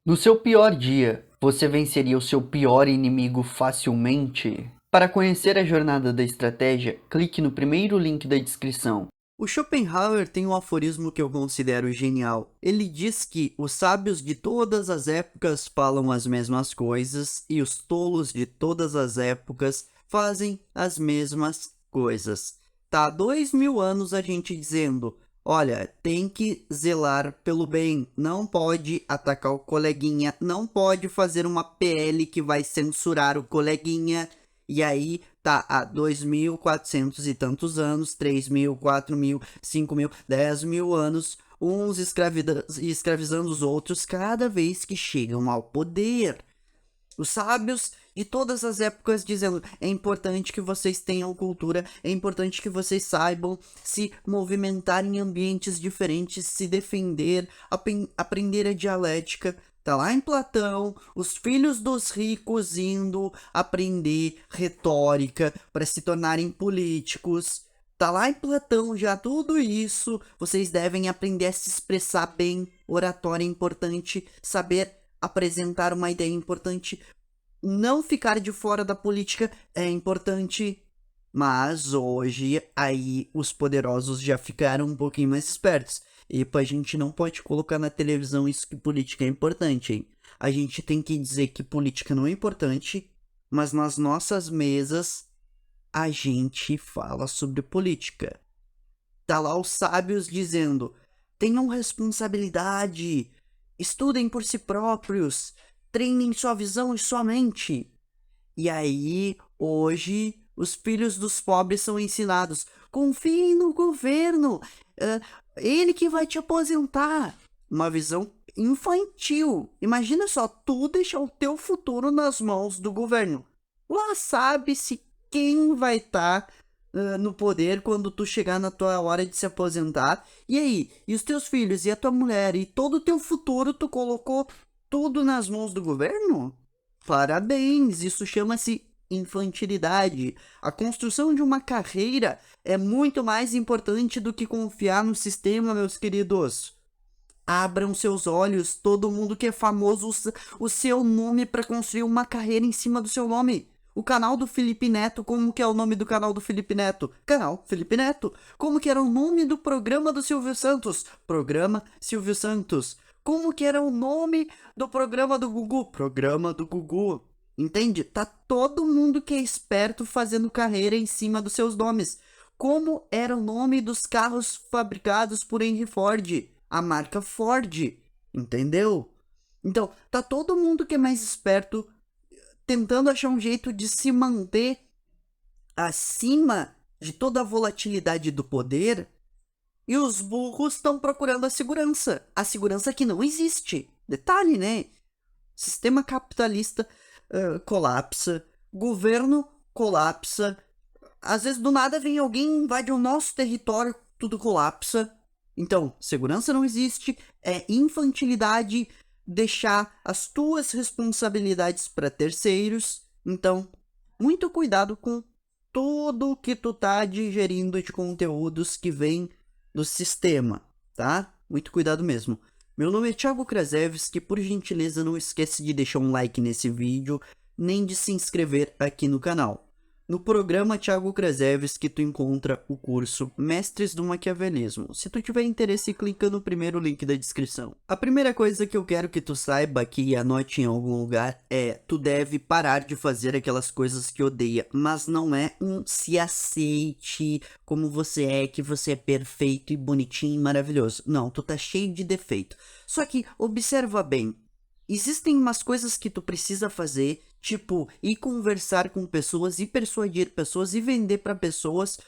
No seu pior dia, você venceria o seu pior inimigo facilmente? Para conhecer a jornada da estratégia, clique no primeiro link da descrição. O Schopenhauer tem um aforismo que eu considero genial. Ele diz que os sábios de todas as épocas falam as mesmas coisas e os tolos de todas as épocas fazem as mesmas coisas. Tá há 2000 anos a gente dizendo: olha, tem que zelar pelo bem, não pode atacar o coleguinha, não pode fazer uma PL que vai censurar o coleguinha. E aí tá há 2.400 e tantos anos, 3.000, 4.000, 5.000, 10.000 anos, uns escravizando os outros cada vez que chegam ao poder. Os sábios de todas as épocas dizendo: é importante que vocês tenham cultura, é importante que vocês saibam se movimentar em ambientes diferentes, se defender, aprender a dialética. Tá lá em Platão, os filhos dos ricos indo aprender retórica para se tornarem políticos. Tá lá em Platão já tudo isso. Vocês devem aprender a se expressar bem. Oratória é importante, saber apresentar uma ideia importante, não ficar de fora da política é importante. Mas hoje aí os poderosos já ficaram um pouquinho mais espertos. E a gente não pode colocar na televisão isso que política é importante, hein? A gente tem que dizer que política não é importante, mas nas nossas mesas a gente fala sobre política. Tá lá os sábios dizendo: tenham responsabilidade, estudem por si próprios, treinem sua visão e sua mente. E aí, hoje, os filhos dos pobres são ensinados: confie no governo, ah, ele que vai te aposentar. Uma visão infantil. Imagina só, tu deixar o teu futuro nas mãos do governo. Lá sabe-se quem vai estar no poder quando tu chegar na tua hora de se aposentar. E aí? E os teus filhos? E a tua mulher? E todo o teu futuro tu colocou tudo nas mãos do governo? Parabéns! Isso chama-se infantilidade. A construção de uma carreira é muito mais importante do que confiar no sistema, meus queridos. Abram seus olhos, todo mundo que é famoso usa o seu nome para construir uma carreira em cima do seu nome. O canal do Felipe Neto, como que é o nome do canal do Felipe Neto? Canal Felipe Neto. Como que era o nome do programa do Silvio Santos? Programa Silvio Santos. Como que era o nome do programa do Gugu? Programa do Gugu. Entende? Tá todo mundo que é esperto fazendo carreira em cima dos seus nomes. Como era o nome dos carros fabricados por Henry Ford? A marca Ford, entendeu? Então, tá todo mundo que é mais esperto tentando achar um jeito de se manter acima de toda a volatilidade do poder, e os burros estão procurando a segurança que não existe. Detalhe, né? Sistema capitalista colapsa, governo colapsa, às vezes do nada vem alguém e invade o nosso território, tudo colapsa. Então, segurança não existe, é infantilidade deixar as tuas responsabilidades para terceiros. Então, muito cuidado com tudo que tu tá digerindo de conteúdos que vem do sistema, tá? Muito cuidado mesmo. Meu nome é Thiago Krasevski, por gentileza não esquece de deixar um like nesse vídeo, nem de se inscrever aqui no canal. No programa Thiago Krasevski tu encontra o curso Mestres do Maquiavelismo. Se tu tiver interesse, clica no primeiro link da descrição. A primeira coisa que eu quero que tu saiba aqui e anote em algum lugar é: tu deve parar de fazer aquelas coisas que odeia, mas não é um se aceite como você é, que você é perfeito e bonitinho e maravilhoso. Não, tu tá cheio de defeito. Só que observa bem. Existem umas coisas que tu precisa fazer, tipo ir conversar com pessoas, e persuadir pessoas, e vender para pessoas,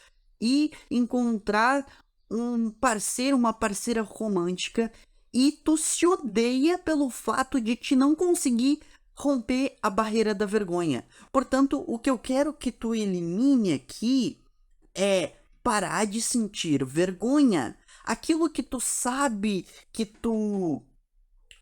e encontrar um parceiro, uma parceira romântica, e tu se odeia pelo fato de te não conseguir romper a barreira da vergonha. Portanto, o que eu quero que tu elimine aqui é parar de sentir vergonha. Aquilo que tu sabe que tu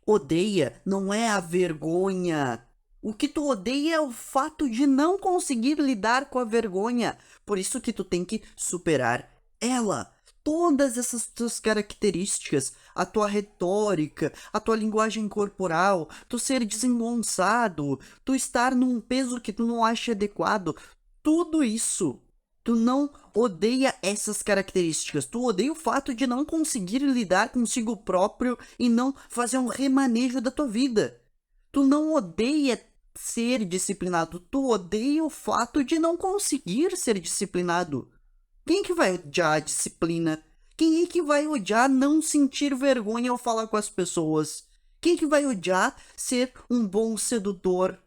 odeia não é a vergonha. O que tu odeia é o fato de não conseguir lidar com a vergonha. Por isso que tu tem que superar ela. todas essas tuas características, a tua retórica, a tua linguagem corporal, tu ser desengonçado, tu estar num peso que tu não acha adequado, tudo isso, tu não odeia essas características, tu odeia o fato de não conseguir lidar consigo próprio e não fazer um remanejo da tua vida. Tu não odeia ser disciplinado, tu odeia o fato de não conseguir ser disciplinado. Quem é que vai odiar a disciplina? Quem é que vai odiar não sentir vergonha ao falar com as pessoas? Quem é que vai odiar ser um bom sedutor?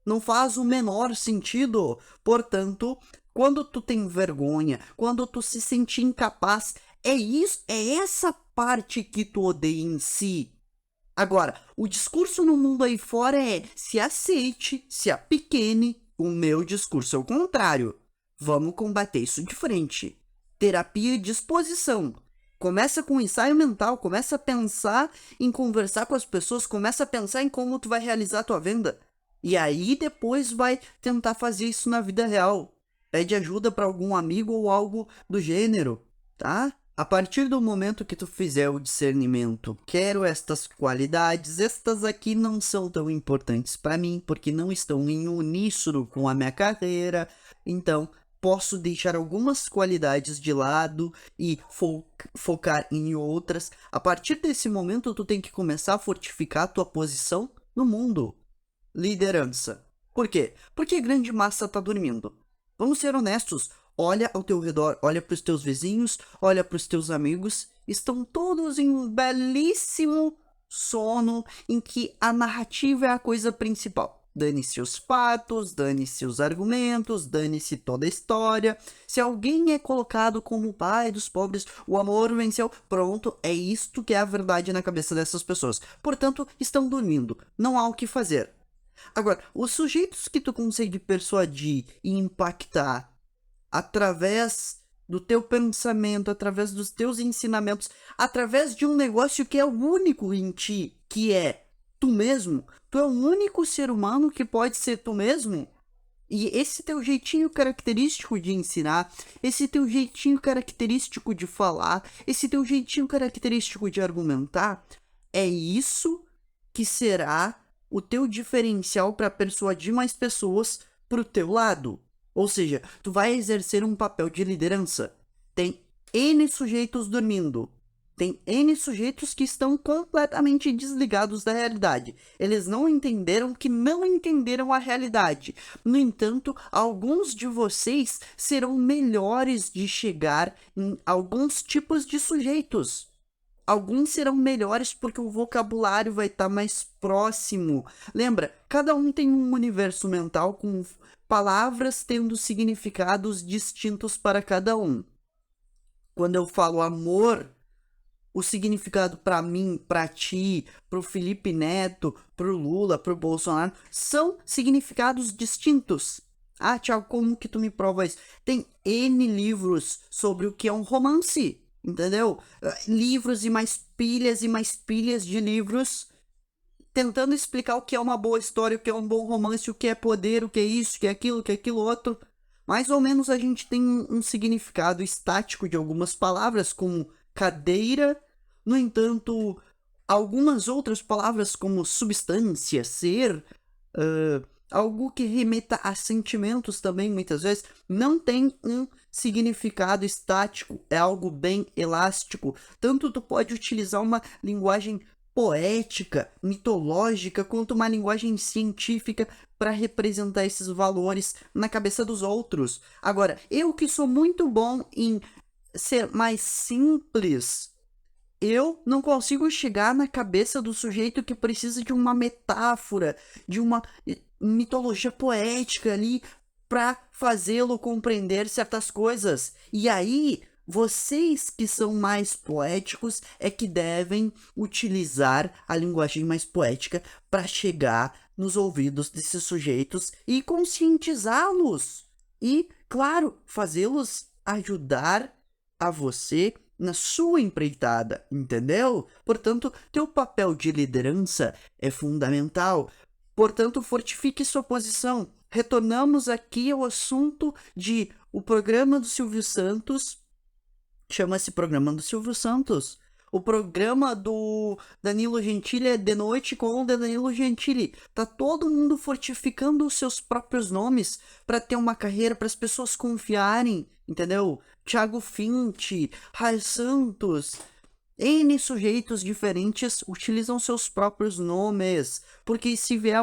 Não faz o menor sentido. Portanto, quando tu tem vergonha, quando tu se sente incapaz, é isso, é essa parte que tu odeia em si. Agora, o discurso no mundo aí fora é se aceite, se apequene. O meu discurso é o contrário. Vamos combater isso de frente. Terapia e disposição. Começa com ensaio mental, começa a pensar em conversar com as pessoas, começa a pensar em como tu vai realizar a tua venda. E aí depois vai tentar fazer isso na vida real. Pede ajuda para algum amigo ou algo do gênero, tá? A partir do momento que tu fizer o discernimento, quero estas qualidades, estas aqui não são tão importantes para mim, porque não estão em uníssono com a minha carreira, então posso deixar algumas qualidades de lado e focar em outras. A partir desse momento, tu tem que começar a fortificar a tua posição no mundo. Liderança. Por quê? Porque a grande massa está dormindo. Vamos ser honestos. Olha ao teu redor, olha para os teus vizinhos, olha para os teus amigos. Estão todos em um belíssimo sono em que a narrativa é a coisa principal. Dane-se os fatos, dane-se os argumentos, dane-se toda a história. Se alguém é colocado como o pai dos pobres, o amor venceu, pronto, é isto que é a verdade na cabeça dessas pessoas. Portanto, estão dormindo, não há o que fazer. Agora, os sujeitos que tu consegue persuadir e impactar através do teu pensamento, através dos teus ensinamentos, através de um negócio que é o único em ti, que é tu mesmo. Tu é o único ser humano que pode ser tu mesmo. E esse teu jeitinho característico de ensinar, esse teu jeitinho característico de falar, esse teu jeitinho característico de argumentar, é isso que será o teu diferencial para persuadir mais pessoas para o teu lado. Ou seja, tu vai exercer um papel de liderança. Tem N sujeitos dormindo. Tem N sujeitos que estão completamente desligados da realidade. Eles não entenderam que não entenderam a realidade. No entanto, alguns de vocês serão melhores de chegar em alguns tipos de sujeitos. Alguns serão melhores porque o vocabulário vai estar mais próximo. Lembra, cada um tem um universo mental com palavras tendo significados distintos para cada um. Quando eu falo amor, o significado para mim, para ti, para o Felipe Neto, para o Lula, para o Bolsonaro, são significados distintos. Ah, Thiago, como que tu me prova isso? Tem N livros sobre o que é um romance, entendeu? Livros e mais pilhas de livros tentando explicar o que é uma boa história, o que é um bom romance, o que é poder, o que é isso, o que é aquilo outro. Mais ou menos a gente tem um significado estático de algumas palavras, como cadeira. No entanto, algumas outras palavras, como substância, ser, algo que remeta a sentimentos também, muitas vezes, não tem um significado estático, é algo bem elástico. Tanto tu pode utilizar uma linguagem poética, mitológica, quanto uma linguagem científica para representar esses valores na cabeça dos outros. Agora, eu que sou muito bom em ser mais simples, eu não consigo chegar na cabeça do sujeito que precisa de uma metáfora, de uma mitologia poética ali para fazê-lo compreender certas coisas. E aí, vocês que são mais poéticos é que devem utilizar a linguagem mais poética para chegar nos ouvidos desses sujeitos e conscientizá-los. E, claro, fazê-los ajudar a você na sua empreitada, entendeu? Portanto, teu papel de liderança é fundamental. Portanto, fortifique sua posição. Retornamos aqui ao assunto de o programa do Silvio Santos Chama-se Programa do Silvio Santos. O programa do Danilo Gentili é De Noite com o Danilo Gentili. Tá todo mundo fortificando os seus próprios nomes para ter uma carreira, para as pessoas confiarem, entendeu? Thiago Fint, Raio Santos, N sujeitos diferentes utilizam seus próprios nomes, porque se vier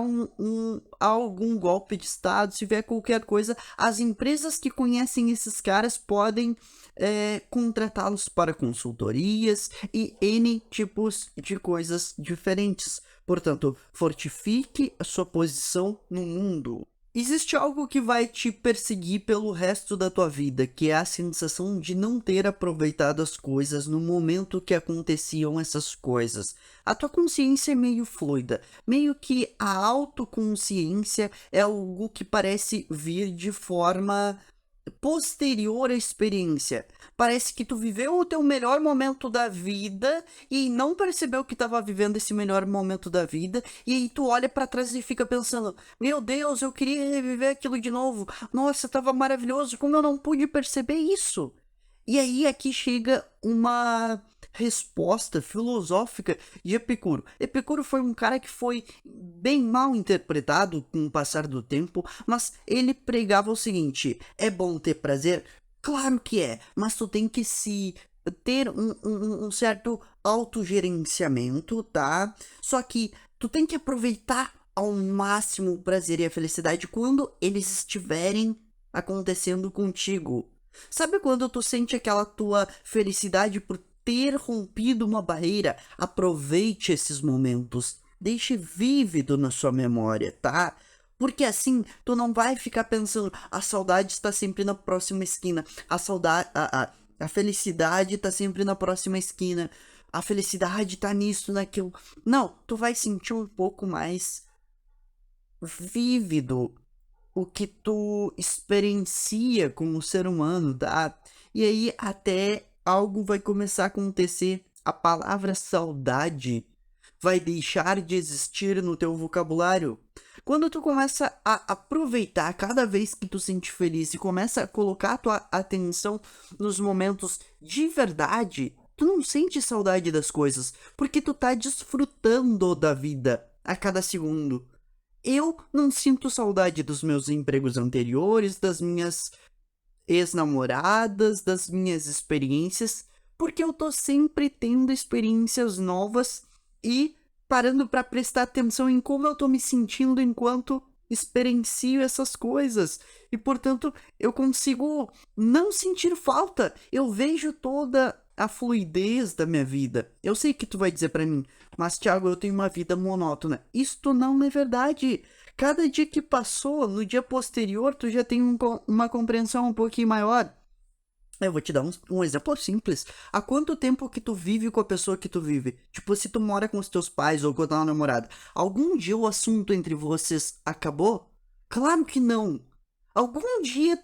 algum golpe de estado, se vier qualquer coisa, as empresas que conhecem esses caras podem contratá-los para consultorias e N tipos de coisas diferentes. Portanto, fortifique a sua posição no mundo. Existe algo que vai te perseguir pelo resto da tua vida, que é a sensação de não ter aproveitado as coisas no momento que aconteciam essas coisas. A tua consciência é meio fluida, meio que a autoconsciência é algo que parece vir de forma posterior à experiência. Parece que tu viveu o teu melhor momento da vida e não percebeu que estava vivendo esse melhor momento da vida, e aí tu olha pra trás e fica pensando: meu Deus, eu queria reviver aquilo de novo. Nossa, tava maravilhoso, como eu não pude perceber isso? E aí aqui chega uma resposta filosófica de Epicuro. Epicuro foi um cara que foi bem mal interpretado com o passar do tempo, mas ele pregava o seguinte: é bom ter prazer? Claro que é, mas tu tem que ter um certo autogerenciamento, tá? Só que tu tem que aproveitar ao máximo o prazer e a felicidade quando eles estiverem acontecendo contigo. Sabe quando tu sente aquela tua felicidade por ter rompido uma barreira? Aproveite esses momentos. Deixe vívido na sua memória, tá? Porque assim, tu não vai ficar pensando: a saudade está sempre na próxima esquina. A saudade, a felicidade está sempre na próxima esquina. A felicidade tá nisso, naquilo. Não, tu vai sentir um pouco mais vívido o que tu experiencia como ser humano, tá? E aí até algo vai começar a acontecer. A palavra saudade vai deixar de existir no teu vocabulário. Quando tu começa a aproveitar cada vez que tu se sente feliz e começa a colocar a tua atenção nos momentos de verdade, tu não sente saudade das coisas, porque tu tá desfrutando da vida a cada segundo. Eu não sinto saudade dos meus empregos anteriores, das minhas ex-namoradas, das minhas experiências, porque eu tô sempre tendo experiências novas e parando para prestar atenção em como eu tô me sentindo enquanto experiencio essas coisas. E portanto, eu consigo não sentir falta. Eu vejo toda a fluidez da minha vida. Eu sei que tu vai dizer para mim: mas Thiago, eu tenho uma vida monótona. Isto não é verdade. Cada dia que passou, no dia posterior, tu já tem uma compreensão um pouquinho maior. Eu vou te dar um exemplo simples. Há quanto tempo que tu vive com a pessoa que tu vive? Tipo, se tu mora com os teus pais ou com a tua namorada, algum dia o assunto entre vocês acabou? Claro que não. Algum dia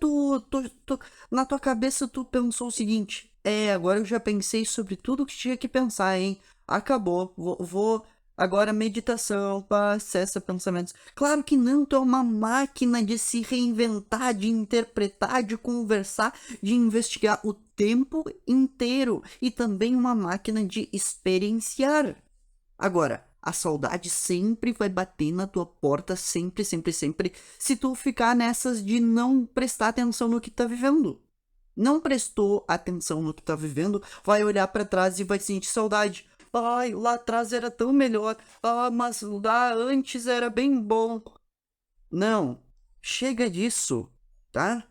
na tua cabeça tu pensou o seguinte: agora eu já pensei sobre tudo que tinha que pensar, hein? Acabou. Vou agora meditação, paz, cessa pensamentos. Claro que não, tu é uma máquina de se reinventar, de interpretar, de conversar, de investigar o tempo inteiro e também uma máquina de experienciar. Agora, a saudade sempre vai bater na tua porta, sempre, sempre, sempre, se tu ficar nessas de não prestar atenção no que tá vivendo. Não prestou atenção no que tá vivendo, vai olhar para trás e vai sentir saudade. Ai, lá atrás era tão melhor. Ah, mas lá antes era bem bom. Não, chega disso, tá?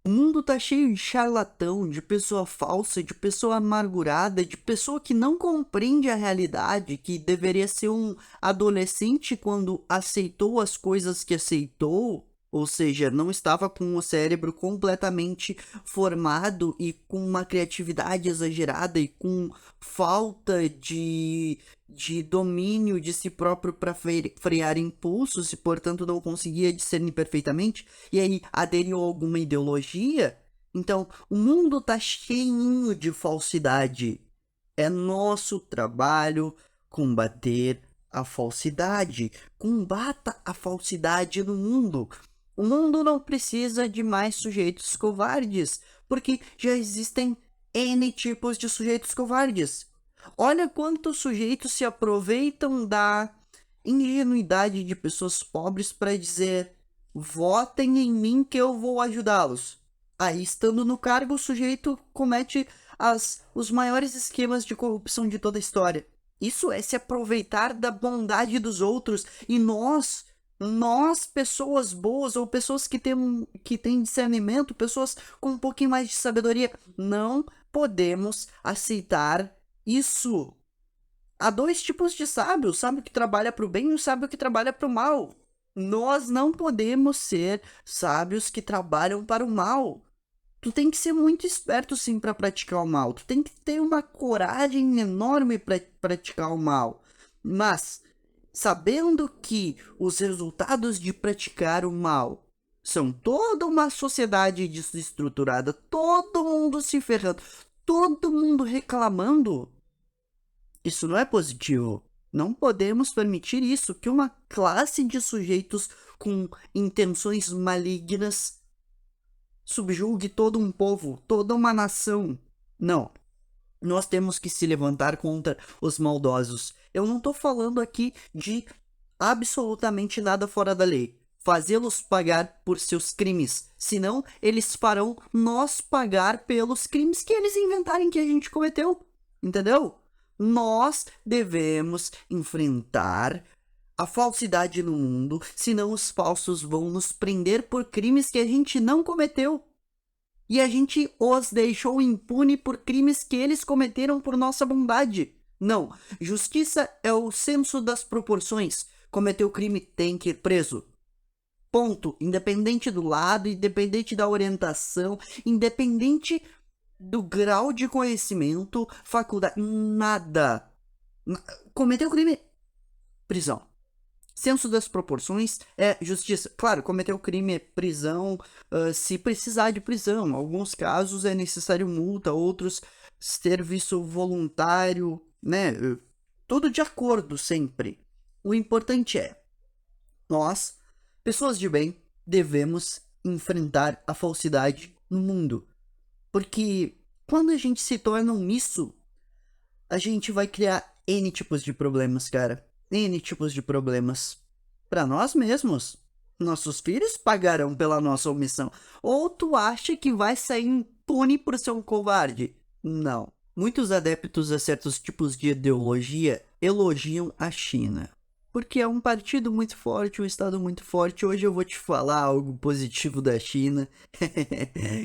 O mundo tá cheio de charlatão, de pessoa falsa, de pessoa amargurada, de pessoa que não compreende a realidade, que deveria ser um adolescente quando aceitou as coisas que aceitou, ou seja, não estava com o cérebro completamente formado e com uma criatividade exagerada e com falta de domínio de si próprio para frear impulsos e, portanto, não conseguia discernir perfeitamente, e aí aderiu a alguma ideologia. Então, o mundo tá cheinho de falsidade. É nosso trabalho combater a falsidade. Combata a falsidade no mundo. O mundo não precisa de mais sujeitos covardes, porque já existem N tipos de sujeitos covardes. Olha quantos sujeitos se aproveitam da ingenuidade de pessoas pobres para dizer: votem em mim que eu vou ajudá-los. Aí, estando no cargo, o sujeito comete os maiores esquemas de corrupção de toda a história. Isso é se aproveitar da bondade dos outros. E nós, pessoas boas ou pessoas que têm discernimento, pessoas com um pouquinho mais de sabedoria, não podemos aceitar isso. Há dois tipos de sábio: o sábio que trabalha para o bem e o sábio que trabalha para o mal. Nós não podemos ser sábios que trabalham para o mal. Tu tem que ser muito esperto, sim, para praticar o mal. Tu tem que ter uma coragem enorme para praticar o mal. Mas, sabendo que os resultados de praticar o mal são toda uma sociedade desestruturada, todo mundo se ferrando, todo mundo reclamando, isso não é positivo. Não podemos permitir isso, que uma classe de sujeitos com intenções malignas subjugue todo um povo, toda uma nação. Não. Nós temos que se levantar contra os maldosos. Eu não estou falando aqui de absolutamente nada fora da lei. Fazê-los pagar por seus crimes. Senão, eles farão nós pagar pelos crimes que eles inventarem que a gente cometeu. Entendeu? Nós devemos enfrentar a falsidade no mundo, senão os falsos vão nos prender por crimes que a gente não cometeu. E a gente os deixou impune por crimes que eles cometeram por nossa bondade. Não, justiça é o senso das proporções. Cometeu crime, tem que ir preso. Ponto. Independente do lado, independente da orientação, independente do grau de conhecimento, faculdade, nada. Cometeu crime, prisão. Senso das proporções é justiça. Claro, cometeu crime é prisão, se precisar de prisão. Em alguns casos é necessário multa, outros serviço voluntário, né? Tudo de acordo sempre. O importante é, nós, pessoas de bem, devemos enfrentar a falsidade no mundo. Porque quando a gente se torna omisso, a gente vai criar N tipos de problemas, cara. N tipos de problemas. Para nós mesmos. Nossos filhos pagarão pela nossa omissão. Ou tu acha que vai sair impune por ser um covarde? Não. Muitos adeptos a certos tipos de ideologia elogiam a China. Porque é um partido muito forte, um estado muito forte. Hoje eu vou te falar algo positivo da China,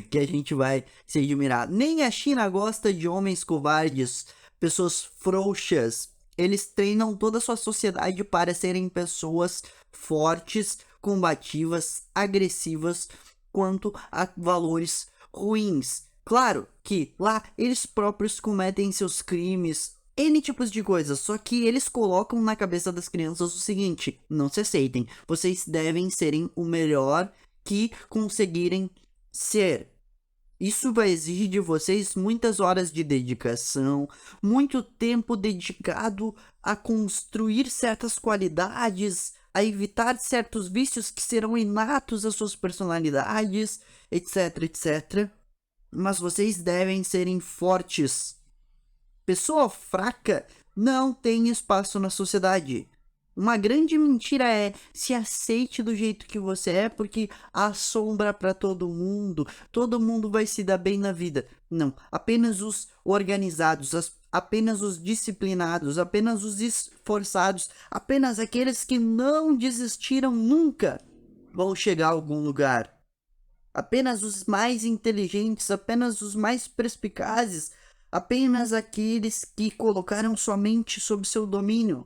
que a gente vai se admirar. Nem a China gosta de homens covardes, pessoas frouxas. Eles treinam toda a sua sociedade para serem pessoas fortes, combativas, agressivas quanto a valores ruins. Claro que lá eles próprios cometem seus crimes, N tipos de coisas, só que eles colocam na cabeça das crianças o seguinte: não se aceitem, vocês devem serem o melhor que conseguirem ser. Isso vai exigir de vocês muitas horas de dedicação, muito tempo dedicado a construir certas qualidades, a evitar certos vícios que serão inatos às suas personalidades, etc, etc. Mas vocês devem serem fortes. Pessoa fraca não tem espaço na sociedade. Uma grande mentira é: se aceite do jeito que você é, porque há sombra para todo mundo vai se dar bem na vida. Não, apenas os organizados, apenas os disciplinados, apenas os esforçados, apenas aqueles que não desistiram nunca vão chegar a algum lugar. Apenas os mais inteligentes, apenas os mais perspicazes, apenas aqueles que colocaram sua mente sob seu domínio.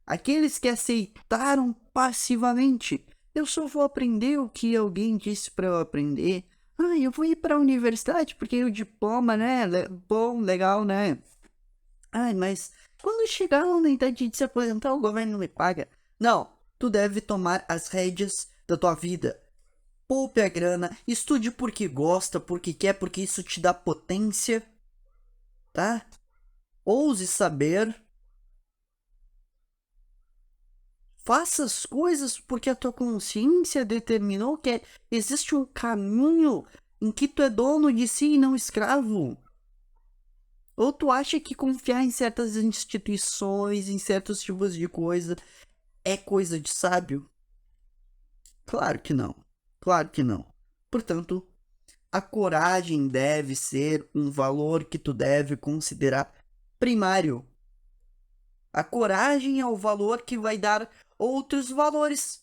Aqueles que aceitaram passivamente. Eu só vou aprender o que alguém disse para eu aprender. Eu vou ir para a universidade porque o diploma, né? Bom, legal, né? Mas quando chegar na idade de se aposentar, o governo não me paga. Não, tu deve tomar as rédeas da tua vida. Poupe a grana, estude porque gosta, porque quer, porque isso te dá potência, tá? Ouse saber. Faça as coisas porque a tua consciência determinou que existe um caminho em que tu é dono de si e não escravo. Ou tu acha que confiar em certas instituições, em certos tipos de coisa, é coisa de sábio? Claro que não. Claro que não. Portanto, a coragem deve ser um valor que tu deve considerar primário. A coragem é o valor que vai dar outros valores.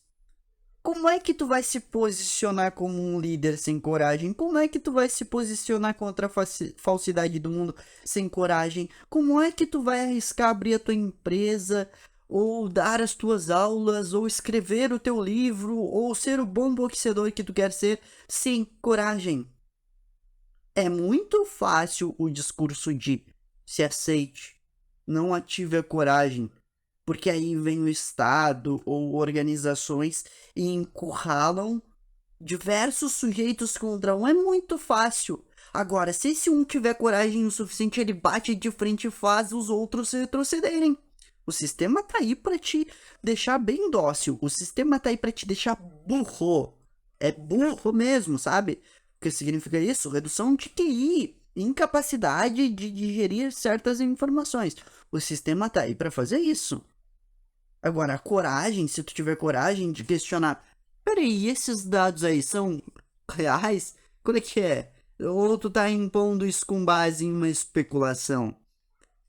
Como é que tu vai se posicionar como um líder sem coragem? Como é que tu vai se posicionar contra a falsidade do mundo sem coragem? Como é que tu vai arriscar abrir a tua empresa, ou dar as tuas aulas, ou escrever o teu livro, ou ser o bom boxeador que tu quer ser sem coragem? É muito fácil o discurso de se aceite, não ative a coragem, porque aí vem o Estado ou organizações e encurralam diversos sujeitos contra um. É muito fácil. Agora, se esse um tiver coragem o suficiente, ele bate de frente e faz os outros retrocederem. O sistema tá aí para te deixar bem dócil. O sistema tá aí para te deixar burro. É burro mesmo, sabe? O que significa isso? Redução de QI, incapacidade de digerir certas informações. O sistema tá aí para fazer isso. Agora, a coragem, se tu tiver coragem de questionar, peraí, esses dados aí são reais? Como é que é? Ou tu tá impondo isso com base em uma especulação?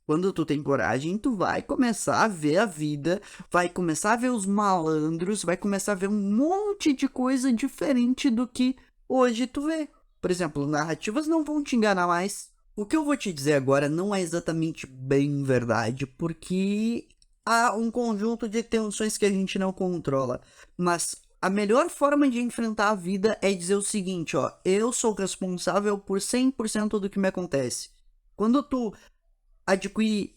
Quando tu tem coragem, tu vai começar a ver a vida, vai começar a ver os malandros, vai começar a ver um monte de coisa diferente do que hoje tu vê. Por exemplo, narrativas não vão te enganar mais. O que eu vou te dizer agora não é exatamente bem verdade, porque há um conjunto de tensões que a gente não controla. Mas a melhor forma de enfrentar a vida é dizer o seguinte, ó, eu sou responsável por 100% do que me acontece. Quando tu adquirir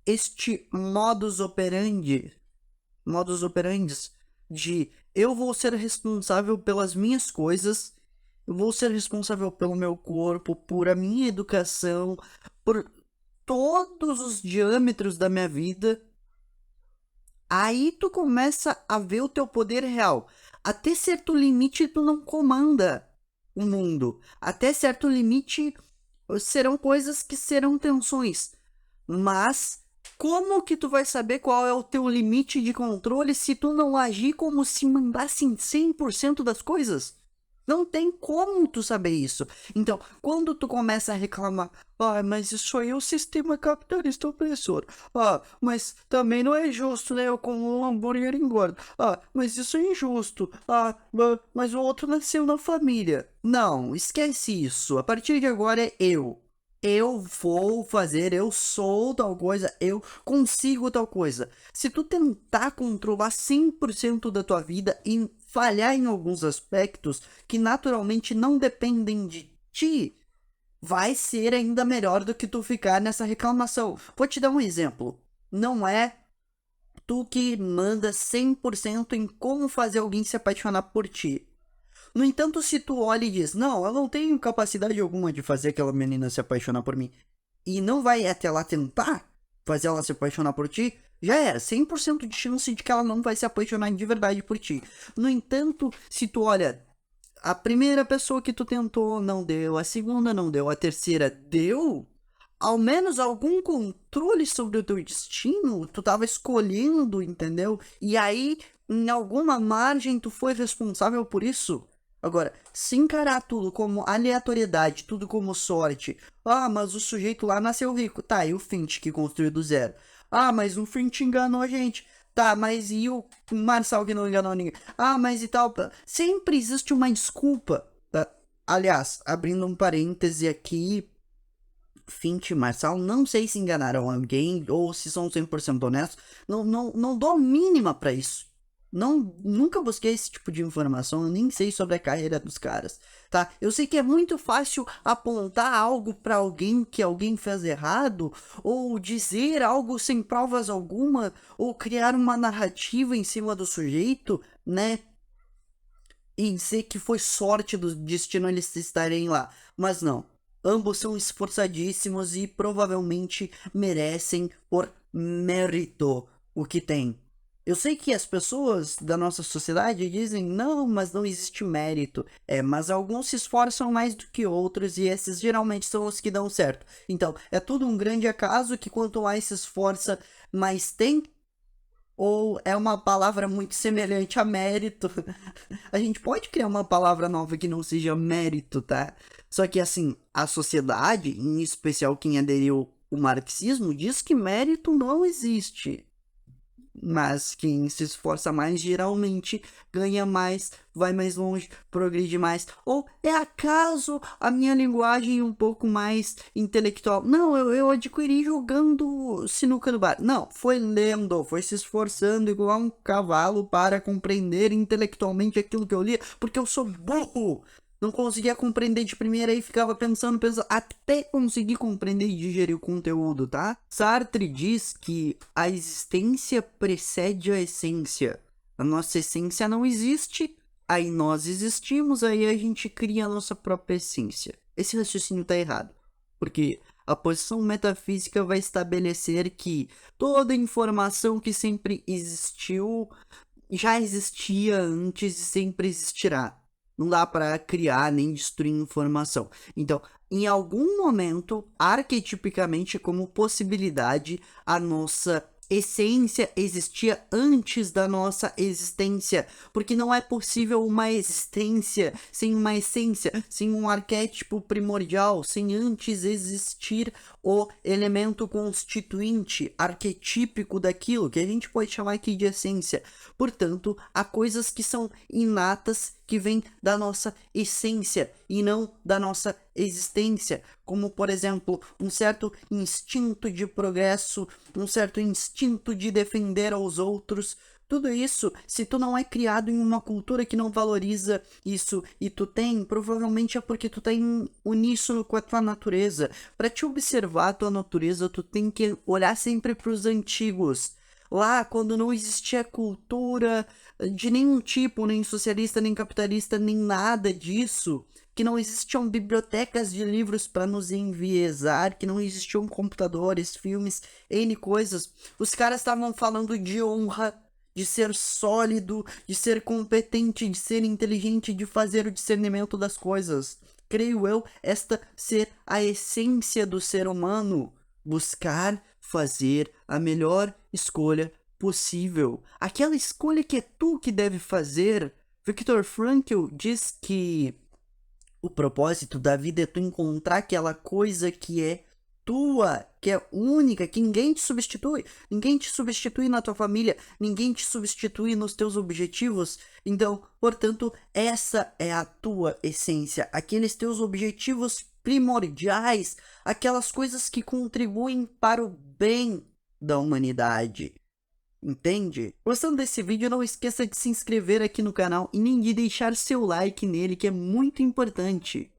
este modus operandi de eu vou ser responsável pelas minhas coisas, eu vou ser responsável pelo meu corpo, por a minha educação, por todos os diâmetros da minha vida, aí tu começa a ver o teu poder real. Até certo limite tu não comanda o mundo. Até certo limite serão coisas que serão tensões. Mas como que tu vai saber qual é o teu limite de controle se tu não agir como se mandasse em 100% das coisas? Não tem como tu saber isso. Então, quando tu começa a reclamar, mas isso aí é o sistema capitalista opressor. Mas também não é justo, né? Eu como um hambúrguer engordo. Mas isso é injusto. Mas o outro nasceu na família. Não, esquece isso. A partir de agora é eu. Eu vou fazer, eu sou tal coisa, eu consigo tal coisa. Se tu tentar controlar 100% da tua vida e falhar em alguns aspectos que naturalmente não dependem de ti, vai ser ainda melhor do que tu ficar nessa reclamação. Vou te dar um exemplo. Não é tu que manda 100% em como fazer alguém se apaixonar por ti. No entanto, se tu olha e diz, não, eu não tenho capacidade alguma de fazer aquela menina se apaixonar por mim, e não vai até lá tentar fazer ela se apaixonar por ti, já era, 100% de chance de que ela não vai se apaixonar de verdade por ti. No entanto, se tu olha, a primeira pessoa que tu tentou não deu, a segunda não deu, a terceira deu, ao menos algum controle sobre o teu destino, tu tava escolhendo, entendeu? E aí, em alguma margem, tu foi responsável por isso. Agora, se encarar tudo como aleatoriedade, tudo como sorte. Mas o sujeito lá nasceu rico. Tá, e o Fint que construiu do zero? Mas o Fint enganou a gente. Tá, mas e o Marçal que não enganou ninguém? Mas e tal. Sempre existe uma desculpa. Tá? Aliás, abrindo um parêntese aqui, Fint e Marçal, não sei se enganaram alguém ou se são 100% honestos. Não dou a mínima pra isso. Nunca busquei esse tipo de informação, eu nem sei sobre a carreira dos caras, tá? Eu sei que é muito fácil apontar algo pra alguém que alguém fez errado, ou dizer algo sem provas alguma, ou criar uma narrativa em cima do sujeito, né? E dizer que foi sorte do destino eles estarem lá. Mas não. Ambos são esforçadíssimos e provavelmente merecem por mérito o que tem. Eu sei que as pessoas da nossa sociedade dizem, não, mas não existe mérito. Mas alguns se esforçam mais do que outros e esses geralmente são os que dão certo. Então, é tudo um grande acaso que quanto mais se esforça, mais tem? Ou é uma palavra muito semelhante a mérito? A gente pode criar uma palavra nova que não seja mérito, tá? Só que assim, a sociedade, em especial quem aderiu ao marxismo, diz que mérito não existe. Mas quem se esforça mais geralmente ganha mais, vai mais longe, progride mais. Ou é acaso a minha linguagem um pouco mais intelectual? Não, eu adquiri jogando sinuca no bar. Não, foi lendo, foi se esforçando igual um cavalo para compreender intelectualmente aquilo que eu lia, porque eu sou burro. Não conseguia compreender de primeira e ficava pensando, até conseguir compreender e digerir o conteúdo, tá? Sartre diz que a existência precede a essência. A nossa essência não existe, aí nós existimos, aí a gente cria a nossa própria essência. Esse raciocínio tá errado, porque a posição metafísica vai estabelecer que toda informação que sempre existiu já existia antes e sempre existirá. Não dá para criar nem destruir informação. Então, em algum momento, arquetipicamente, como possibilidade, a nossa essência existia antes da nossa existência, porque não é possível uma existência sem uma essência, sem um arquétipo primordial, sem antes existir o elemento constituinte, arquetípico daquilo, que a gente pode chamar aqui de essência. Portanto, há coisas que são inatas, que vêm da nossa essência e não da nossa existência, como por exemplo, um certo instinto de progresso, um certo instinto de defender aos outros. Tudo isso, se tu não é criado em uma cultura que não valoriza isso e tu tem, provavelmente é porque tu tá em uníssono com a tua natureza. Para te observar a tua natureza, tu tem que olhar sempre para os antigos. Lá, quando não existia cultura de nenhum tipo, nem socialista, nem capitalista, nem nada disso, que não existiam bibliotecas de livros para nos enviesar, que não existiam computadores, filmes, N coisas, os caras estavam falando de honra, de ser sólido, de ser competente, de ser inteligente, de fazer o discernimento das coisas. Creio eu, esta ser a essência do ser humano. Buscar fazer a melhor escolha possível. Aquela escolha que é tu que deve fazer. Viktor Frankl diz que o propósito da vida é tu encontrar aquela coisa que é tua, que é única, que ninguém te substitui. Ninguém te substitui na tua família, ninguém te substitui nos teus objetivos. Então, portanto, essa é a tua essência, aqueles teus objetivos primordiais, aquelas coisas que contribuem para o bem da humanidade. Entende? Gostando desse vídeo, não esqueça de se inscrever aqui no canal e nem de deixar seu like nele, que é muito importante.